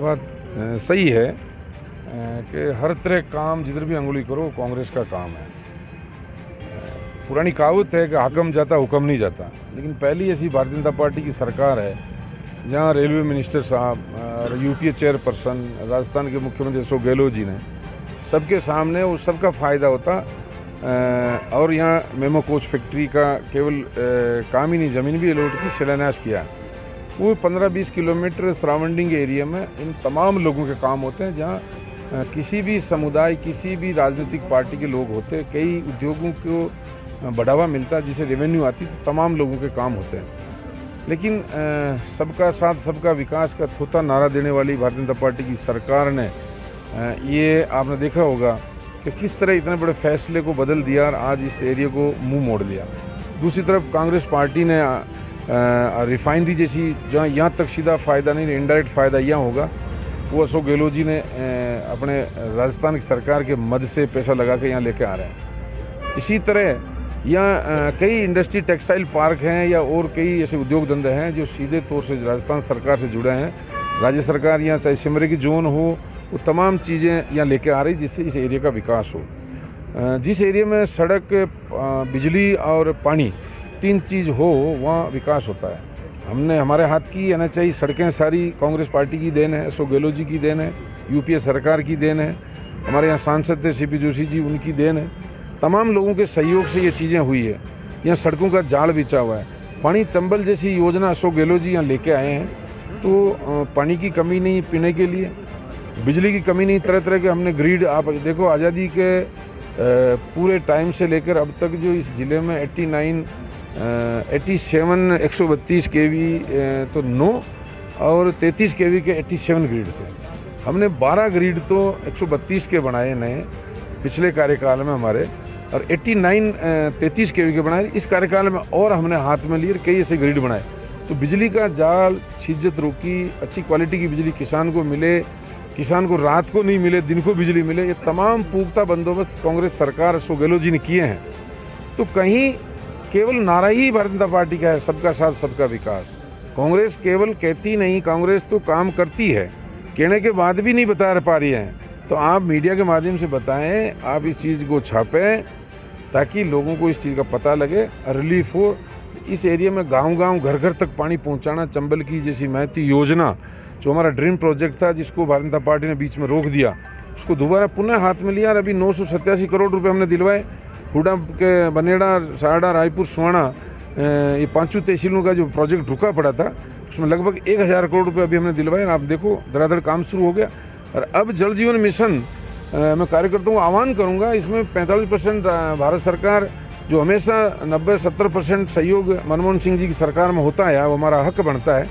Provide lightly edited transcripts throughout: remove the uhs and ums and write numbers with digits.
बात सही है कि हर तरह काम जिधर भी अंगुली करो कांग्रेस का काम है। पुरानी कहावत है कि हाकम जाता हुक्म नहीं जाता, लेकिन पहली ऐसी भारतीय जनता पार्टी की सरकार है जहां रेलवे मिनिस्टर साहब और यूपीए चेयरपर्सन राजस्थान के मुख्यमंत्री अशोक गहलोत जी ने सबके सामने उस सबका फ़ायदा होता। और यहाँ मेमो कोच फैक्ट्री का केवल काम ही नहीं, ज़मीन भी अलॉट की, शिलान्यास किया। वो 15-20 किलोमीटर सराउंडिंग एरिया में इन तमाम लोगों के काम होते हैं, जहाँ किसी भी समुदाय, किसी भी राजनीतिक पार्टी के लोग होते, कई उद्योगों को बढ़ावा मिलता, जिसे रेवेन्यू आती, तो तमाम लोगों के काम होते हैं। लेकिन सबका साथ सबका विकास का थोथा नारा देने वाली भारतीय जनता पार्टी की सरकार ने ये आपने देखा होगा कि किस तरह इतने बड़े फैसले को बदल दिया और आज इस एरिया को मुंह मोड़ दिया। दूसरी तरफ कांग्रेस पार्टी ने रिफाइनरी जैसी, जहाँ यहाँ तक सीधा फ़ायदा नहीं, इनडायरेक्ट फ़ायदा यहाँ होगा, वो अशोक गहलोत जी ने अपने राजस्थान की सरकार के मद से पैसा लगा के यहाँ लेके आ रहे हैं। इसी तरह यहाँ कई इंडस्ट्री, टेक्सटाइल पार्क हैं या और कई ऐसे उद्योग धंधे हैं जो सीधे तौर से राजस्थान सरकार से जुड़े हैं। राज्य सरकार यहाँ चाहे सिमरे की जोन हो, वो तमाम चीज़ें यहाँ लेके आ रही, जिससे इस एरिया का विकास हो। जिस एरिया में सड़क, बिजली और पानी, तीन चीज़ हो, वहाँ विकास होता है। हमने हमारे हाथ की NHI सड़कें सारी कांग्रेस पार्टी की देन है, अशोक गहलोत जी की देन है, यूपीए सरकार की देन है, हमारे यहाँ सांसद थे CP जोशी जी, उनकी देन है। तमाम लोगों के सहयोग से ये चीज़ें हुई है। यहाँ सड़कों का जाल बिछा हुआ है। पानी चंबल जैसी योजना अशोक गहलोत जी यहाँ लेके आए हैं, तो पानी की कमी नहीं पीने के लिए, बिजली की कमी नहीं, तरह तरह के हमने ग्रिड, आप देखो आज़ादी के पूरे टाइम से लेकर अब तक जो इस ज़िले में 87 132 kV तो 9 और 33 kV के 87 ग्रिड थे। हमने 12 ग्रिड तो 132 के बनाए नए पिछले कार्यकाल में हमारे, और 33 kV के बनाए इस कार्यकाल में, और हमने हाथ में लिए कई ऐसे ग्रिड बनाए। तो बिजली का जाल, छिज्जत रोकी, अच्छी क्वालिटी की बिजली किसान को मिले, किसान को रात को नहीं मिले, दिन को बिजली मिले, ये तमाम पुख्ता बंदोबस्त कांग्रेस सरकार अशोक गहलोत जी ने किए हैं। तो कहीं केवल नारा ही भारतीय जनता पार्टी का है, सबका साथ सबका विकास। कांग्रेस केवल कहती नहीं, कांग्रेस तो काम करती है, कहने के बाद भी नहीं बता पा रही है। तो आप मीडिया के माध्यम से बताएं, आप इस चीज़ को छापें ताकि लोगों को इस चीज़ का पता लगे, रिलीफ हो। इस एरिया में गांव-गांव, घर-घर तक पानी पहुंचाना, चंबल की जैसी महती योजना जो हमारा ड्रीम प्रोजेक्ट था, जिसको भारतीय जनता पार्टी ने बीच में रोक दिया, उसको दोबारा पुनः हाथ में लिया और अभी 987 करोड़ रुपए हमने दिलवाए। हुडा के बनेड़ा, साड़ा, रायपुर, सुहाना, ये पांचों तहसीलों का जो प्रोजेक्ट रुका पड़ा था, उसमें लगभग 1000 करोड़ रुपए अभी हमने दिलवाए। आप देखो धड़ाधड़ काम शुरू हो गया। और अब जल जीवन मिशन मैं कार्यकर्ताओं को आह्वान करूंगा, इसमें 45% भारत सरकार, जो हमेशा 90-70% सहयोग मनमोहन सिंह जी की सरकार में होता है, वो हमारा हक बनता है।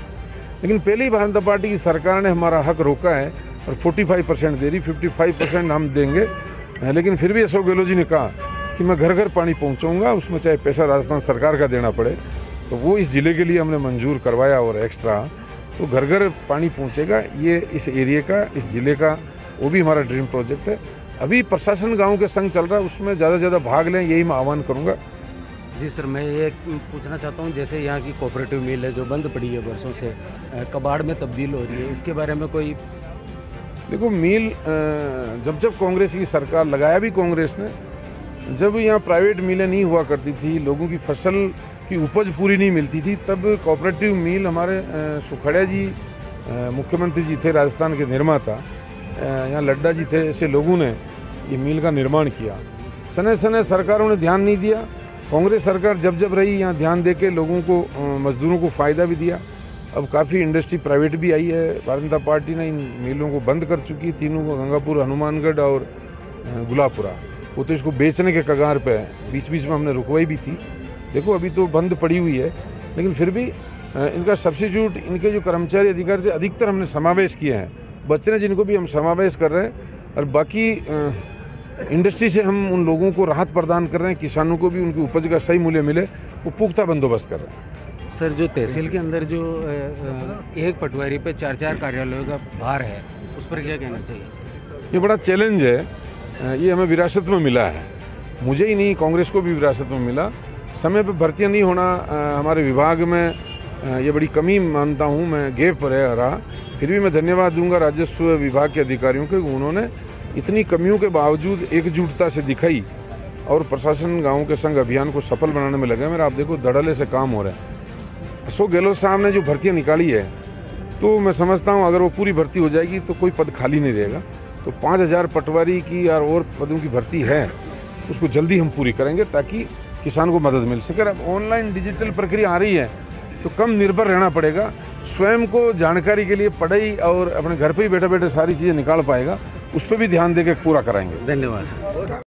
लेकिन पहले ही भारतीय जनता पार्टी की सरकार ने हमारा हक रोका है और 45% दे रही, 55% हम देंगे। लेकिन फिर भी अशोक गहलोत जी ने कहा कि मैं घर घर पानी पहुंचाऊंगा, उसमें चाहे पैसा राजस्थान सरकार का देना पड़े। तो वो इस ज़िले के लिए हमने मंजूर करवाया और एक्स्ट्रा, तो घर घर पानी पहुंचेगा। ये इस एरिया का, इस ज़िले का, वो भी हमारा ड्रीम प्रोजेक्ट है। अभी प्रशासन गाँव के संग चल रहा है, उसमें ज़्यादा से ज़्यादा भाग लें, यही मैं आह्वान करूँगा। जी सर, मैं ये पूछना चाहता हूँ, जैसे यहाँ की कोऑपरेटिव मिल है जो बंद पड़ी है वर्षों से, कबाड़ में तब्दील हो रही है, इसके बारे में कोई? देखो, मिल जब जब कांग्रेस की सरकार, लगाया भी कांग्रेस ने, जब यहाँ प्राइवेट मिलें नहीं हुआ करती थी, लोगों की फसल की उपज पूरी नहीं मिलती थी, तब कोऑपरेटिव मिल हमारे सुखड़िया जी मुख्यमंत्री जी थे, राजस्थान के निर्माता, यहाँ लड्डा जी थे, ऐसे लोगों ने ये मिल का निर्माण किया। सने सने सरकारों ने ध्यान नहीं दिया। कांग्रेस सरकार जब जब रही, यहाँ ध्यान दे के लोगों को, मजदूरों को फ़ायदा भी दिया। अब काफ़ी इंडस्ट्री प्राइवेट भी आई है। भारतीय जनता पार्टी ने इन मिलों को बंद कर चुकी, तीनों को, गंगापुर, हनुमानगढ़ और गुलापुरा। वो तो इसको बेचने के कगार पे है, बीच बीच में हमने रुकवाई भी थी। देखो अभी तो बंद पड़ी हुई है, लेकिन फिर भी इनका सब्सिट्यूट, इनके जो कर्मचारी अधिकारी थे, अधिकतर हमने समावेश किए हैं। बच्चे ने जिनको भी हम समावेश कर रहे हैं, और बाकी इंडस्ट्री से हम उन लोगों को राहत प्रदान कर रहे हैं, किसानों को भी उनकी उपज का सही मूल्य मिले, वो पुख्ता बंदोबस्त कर रहे हैं। सर, जो तहसील के अंदर जो एक पटवारी पे 4-4 कार्यालयों का भार है, उस पर क्या कहना चाहिए? ये बड़ा चैलेंज है, ये हमें विरासत में मिला है। मुझे ही नहीं, कांग्रेस को भी विरासत में मिला। समय पर भर्तियाँ नहीं होना हमारे विभाग में ये बड़ी कमी मानता हूँ मैं, गैप रहा। फिर भी मैं धन्यवाद दूंगा राजस्व विभाग के अधिकारियों के, उन्होंने इतनी कमियों के बावजूद एकजुटता से दिखाई और प्रशासन गाँव के संग अभियान को सफल बनाने में लगे। मेरा आप देखो धड़ल्ले से काम हो रहा है। अशोक गहलोत साहब ने जो भर्तियाँ निकाली है, तो मैं समझता हूँ अगर वो पूरी भर्ती हो जाएगी तो कोई पद खाली नहीं रहेगा। तो 5000 पटवारी की और पदों की भर्ती है, उसको जल्दी हम पूरी करेंगे ताकि किसान को मदद मिल सके। अब ऑनलाइन डिजिटल प्रक्रिया आ रही है तो कम निर्भर रहना पड़ेगा, स्वयं को जानकारी के लिए पढ़ाई और अपने घर पे ही बैठे बैठे सारी चीज़ें निकाल पाएगा, उस पर भी ध्यान देकर पूरा कराएंगे। धन्यवाद सर।